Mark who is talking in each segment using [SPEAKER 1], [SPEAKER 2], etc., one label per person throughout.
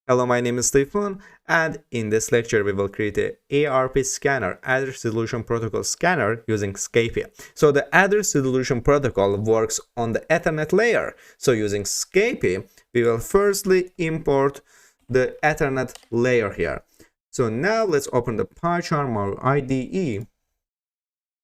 [SPEAKER 1] Hello, my name is Stefan, and in this lecture we will create a ARP scanner, Address Resolution Protocol scanner using SCAPE. So the Address Resolution Protocol works on the Ethernet layer. So using SCAPE, we will firstly import the Ethernet layer here. So now let's open the PyCharm or IDE,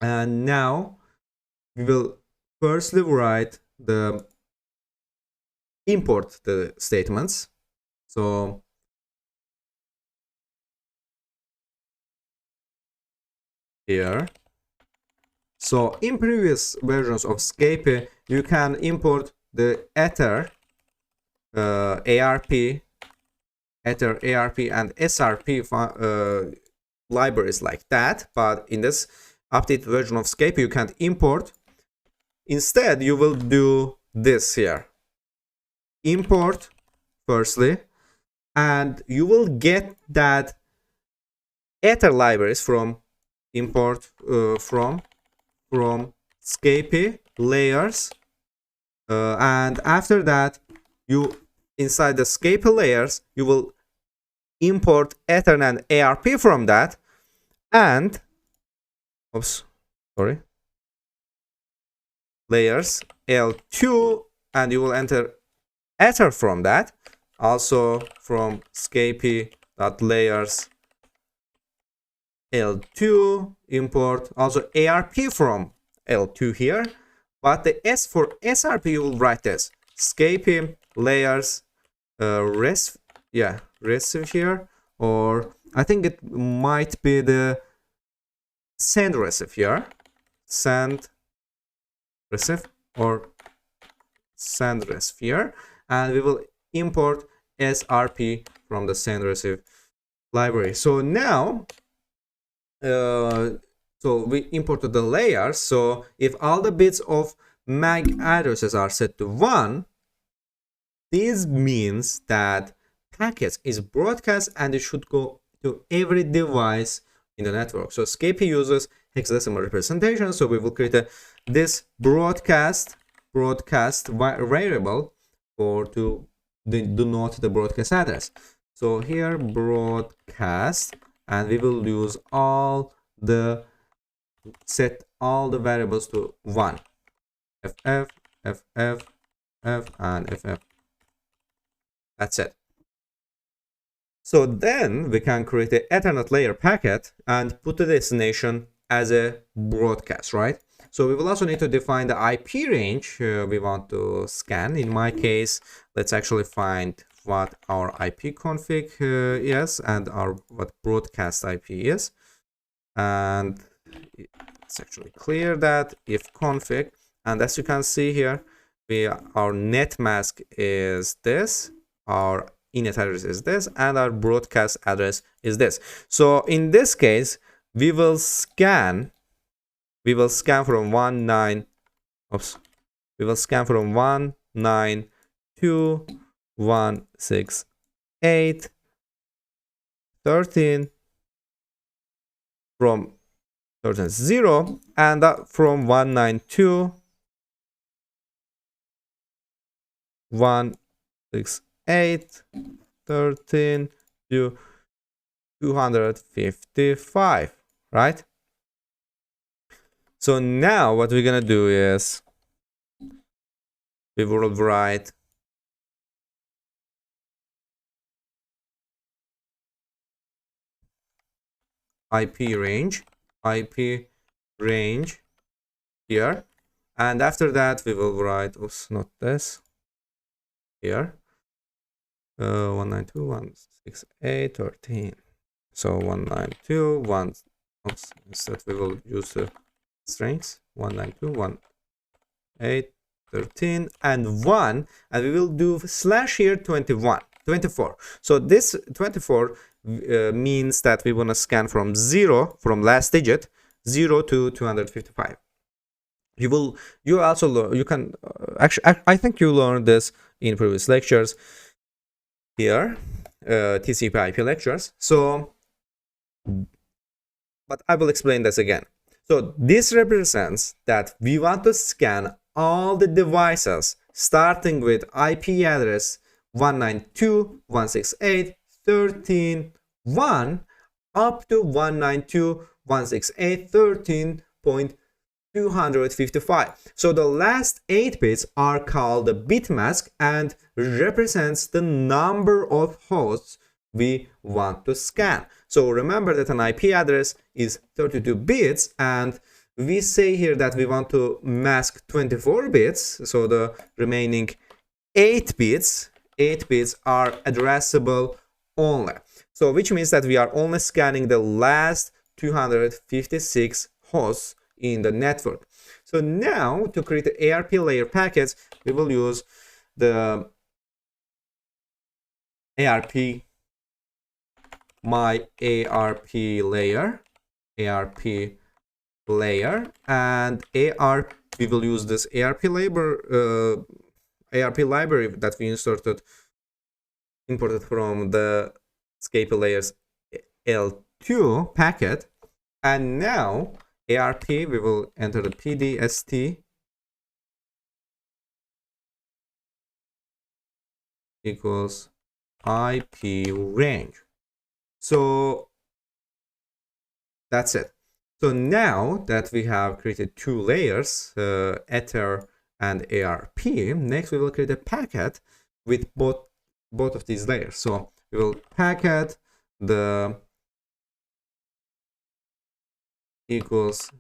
[SPEAKER 1] and now we will firstly write the import the statements. So here. So in previous versions of SCAPE, you can import the Ether, ARP, Ether, ARP, and SRP libraries like that. But in this updated version of SCAPE, you can't import. Instead, you will do this here. Import firstly, and you will get that Ether libraries from import from SCAPE layers, and after that you inside the SCAPE layers you will import Ether and ARP from that, and layers L2, and you will enter Ether from that, also from SCAPE.layers L2 import also ARP from L2 here, but the S for SRP you will write this SCAPE layers recipe here, or I think it might be the send recipe here, send recipe or send recipe here, and we will import SRP from the send recipe library. So now so we imported the layer. So if all the bits of MAC addresses are set to 1, this means that packets is broadcast and it should go to every device in the network. So SCAPE uses hexadecimal representation, so we will create this broadcast variable to denote the broadcast address. So here broadcast, and we will use set all the variables to 1, ff, and ff. That's it. So then we can create an Ethernet layer packet and put the destination as a broadcast, right? So we will also need to define the IP range we want to scan. In my case, let's actually find what our IP config is and what broadcast IP is, and it's actually clear that if config, and as you can see here, our net mask is this, our init address is this, and our broadcast address is this. So in this case, we will scan from 192.168.13 from 0, and from 192.168.13 to 255, right? So now what we're gonna do is we will write IP range here, and after that we will write, oops, not this here, 192.168.13. so 192.1, instead we will use the strings 192.168.13 and 1, and we will do slash here 24. So this 24 means that we want to scan from last digit 0 to 255. You can actually, I think you learned this in previous lectures here, TCP/IP lectures. So, but I will explain this again. So this represents that we want to scan all the devices starting with IP address 192.168.13.1 up to 192.168.13.255. So the last 8 bits are called the bit mask and represents the number of hosts we want to scan. So remember that an IP address is 32 bits, and we say here that we want to mask 24 bits, so the remaining 8 bits are addressable only. So which means that we are only scanning the last 256 hosts in the network. So now to create the ARP layer packets, we will use the ARP my ARP layer, and we will use this ARP library that we imported from the Escape layers L2 packet. And now ARP, we will enter the PDST equals IP range. So that's it. So now that we have created 2 layers, Ether and ARP, next we will create a packet with both of these layers. So we will packet the equals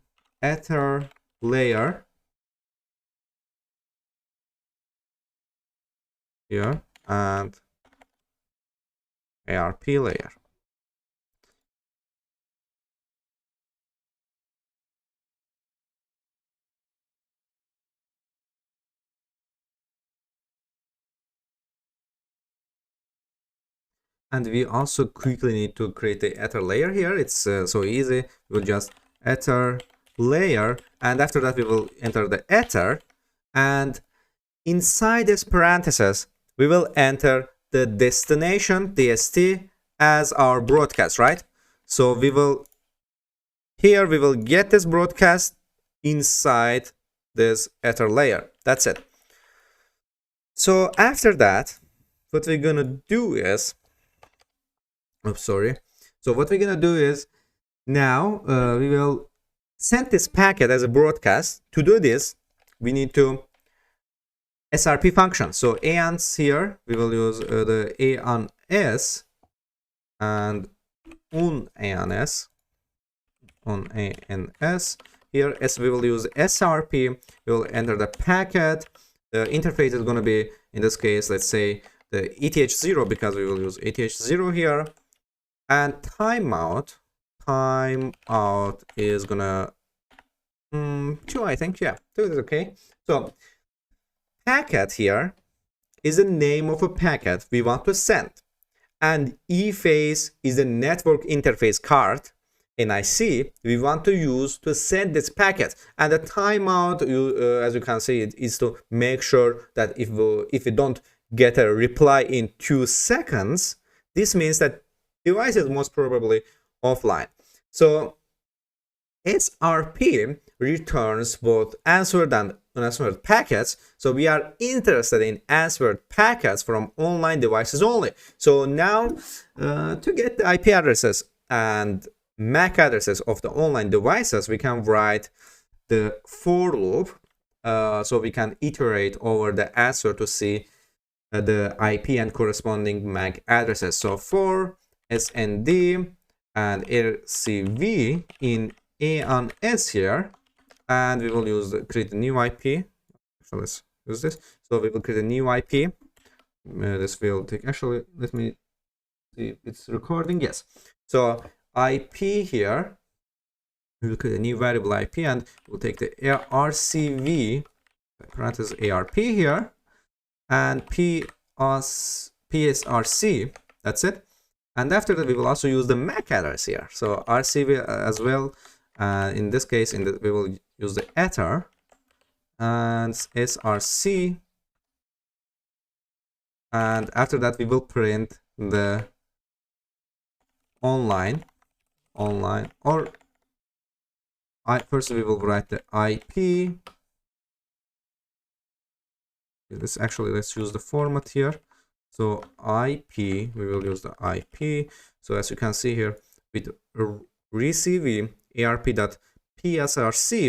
[SPEAKER 1] Ether layer here and ARP layer. And we also quickly need to create the Ether layer here. It's so easy. We'll just Ether layer, and after that we will enter the Ether, and inside this parenthesis we will enter the destination DST as our broadcast, right? So we will get this broadcast inside this Ether layer. That's it. So after that, what we're gonna do is, so what we're gonna do is now we will send this packet as a broadcast. To do this, we need to SRP function. So ANS here, we will use the ANS and ANS here. As we will use SRP, we will enter the packet. The interface is going to be, in this case, let's say the ETH0, because we will use ETH0 here. And timeout is gonna 2, I think. Yeah, 2 is okay. So packet here is the name of a packet we want to send, and ePhase is the network interface card NIC we want to use to send this packet. And the timeout, as you can see, it is to make sure that if we don't get a reply in 2 seconds, this means that device is most probably offline. So SRP returns both answered and unanswered packets. So we are interested in answered packets from online devices only. So now to get the IP addresses and MAC addresses of the online devices, we can write the for loop. So we can iterate over the answer to see the IP and corresponding MAC addresses. So for SND and RCV in ANS here, and we will create a new IP. So let's use this. So we will create a new IP. This will take, actually, let me see if it's recording. Yes. So IP here, we will create a new variable IP, and we'll take the RCV parenthesis ARP here, and PSRC. That's it. And after that, we will also use the MAC address here. So RCV as well. In this case, we will use the Ether and SRC. And after that, we will print the online, or first we will write the IP. Let's use the format here. So IP, we will use the IP. So as you can see here, with receive arp.psrc,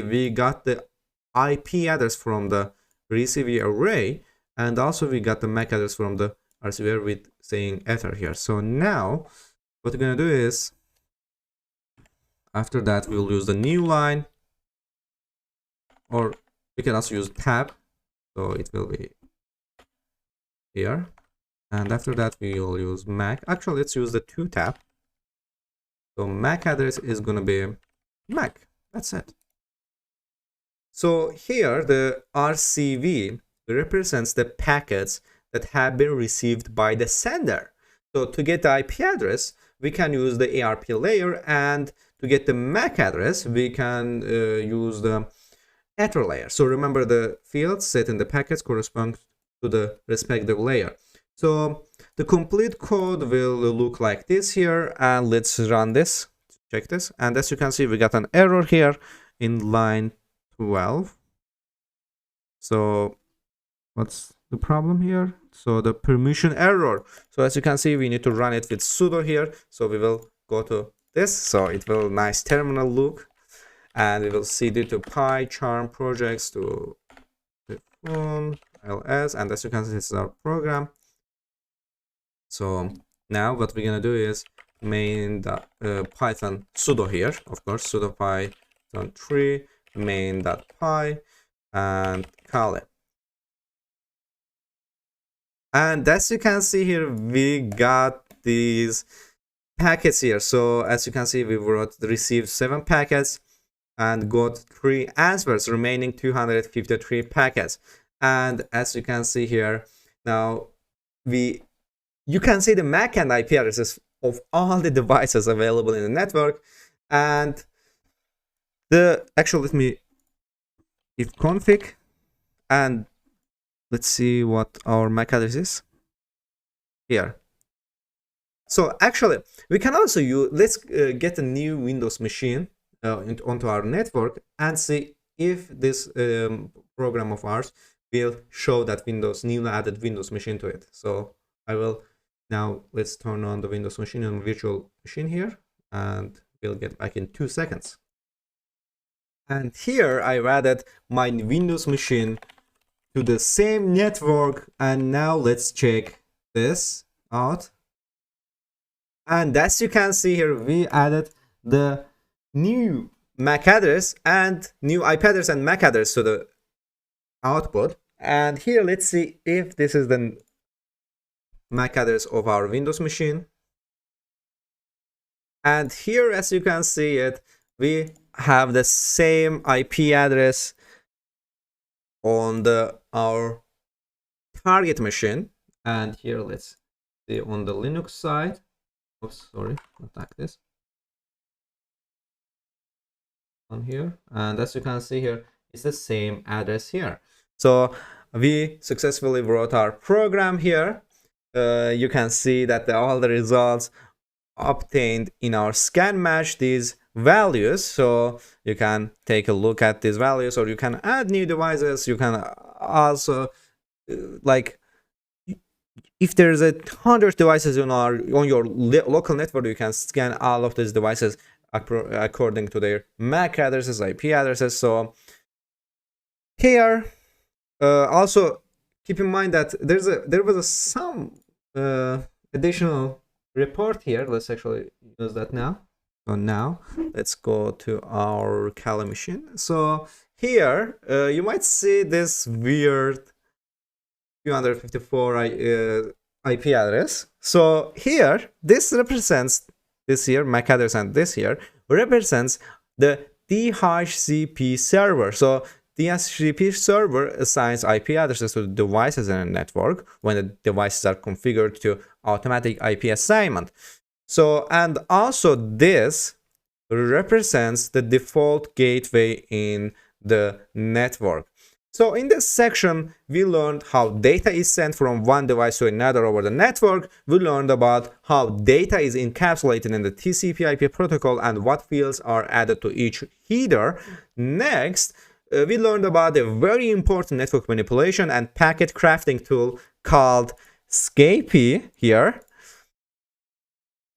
[SPEAKER 1] we got the IP address from the receive array, and also we got the MAC address from the receiver with saying ether here. So now what we're gonna do is, after that we'll use the new line, or we can also use tab, so it will be here. And after that we will use MAC. Actually, let's use the 2 tab. So MAC address is gonna be MAC. That's it. So here the RCV represents the packets that have been received by the sender. So to get the IP address, we can use the ARP layer, and to get the MAC address, we can use the ether layer. So remember, the fields set in the packets correspond to the respective layer. So the complete code will look like this here, and let's run this, check this. And as you can see, we got an error here in line 12. So what's the problem here? So the permission error. So as you can see, we need to run it with sudo here. So we will go to this, so it will nice terminal look, and we will cd to PyCharm projects to the phone ls, and as you can see, this is our program. So now what we're gonna do is main python sudo here, of course, sudo python 3 main.py, and call it. And as you can see here, we got these packets here. So as you can see, we received 7 packets and got 3 answers, remaining 253 packets. And as you can see here, now you can see the MAC and IP addresses of all the devices available in the network. And actually, let me if config, and let's see what our MAC address is here. So actually, we can also let's get a new Windows machine onto our network and see if this program of ours will show that newly added Windows machine to it. So I will now, let's turn on the Windows machine and virtual machine here, and we'll get back in 2 seconds. And here I've added my Windows machine to the same network, and now let's check this out. And as you can see here, we added the new MAC address and new IP address and MAC address to the output. And here, let's see if this is the MAC address of our Windows machine. And here, as you can see it, we have the same IP address on our target machine. And here, let's see on the Linux side. Oops, sorry, not like this. On here, and as you can see here, it's the same address here. So we successfully wrote our program here. You can see that all the results obtained in our scan match these values. So you can take a look at these values, or you can add new devices. You can also like, if there's 100 devices on your local network, you can scan all of these devices according to their MAC addresses, IP addresses. So here, also keep in mind that there was some additional report here. Let's actually use that now. So now let's go to our Kali machine. So here you might see this weird 254 IP address. So here, this represents this here MAC address, and this here represents the DHCP server. So DHCP server assigns IP addresses to the devices in a network when the devices are configured to automatic IP assignment. So, and also this represents the default gateway in the network. So in this section, we learned how data is sent from one device to another over the network. We learned about how data is encapsulated in the TCP/IP protocol and what fields are added to each header. Next, we learned about a very important network manipulation and packet crafting tool called SCAPI here.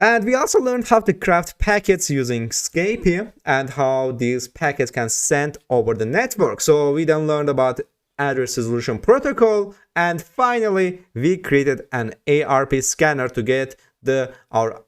[SPEAKER 1] And we also learned how to craft packets using SCAPI and how these packets can send over the network. So we then learned about address resolution protocol, and finally we created an ARP scanner to get our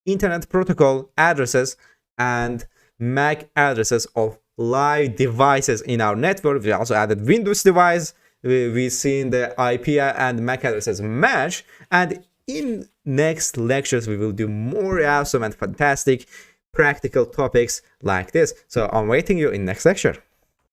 [SPEAKER 1] internet protocol addresses and MAC addresses of live devices in our network. We also added Windows device. We seen the IP and MAC addresses match, and in next lectures we will do more awesome and fantastic practical topics like this. So I'm waiting you in next lecture.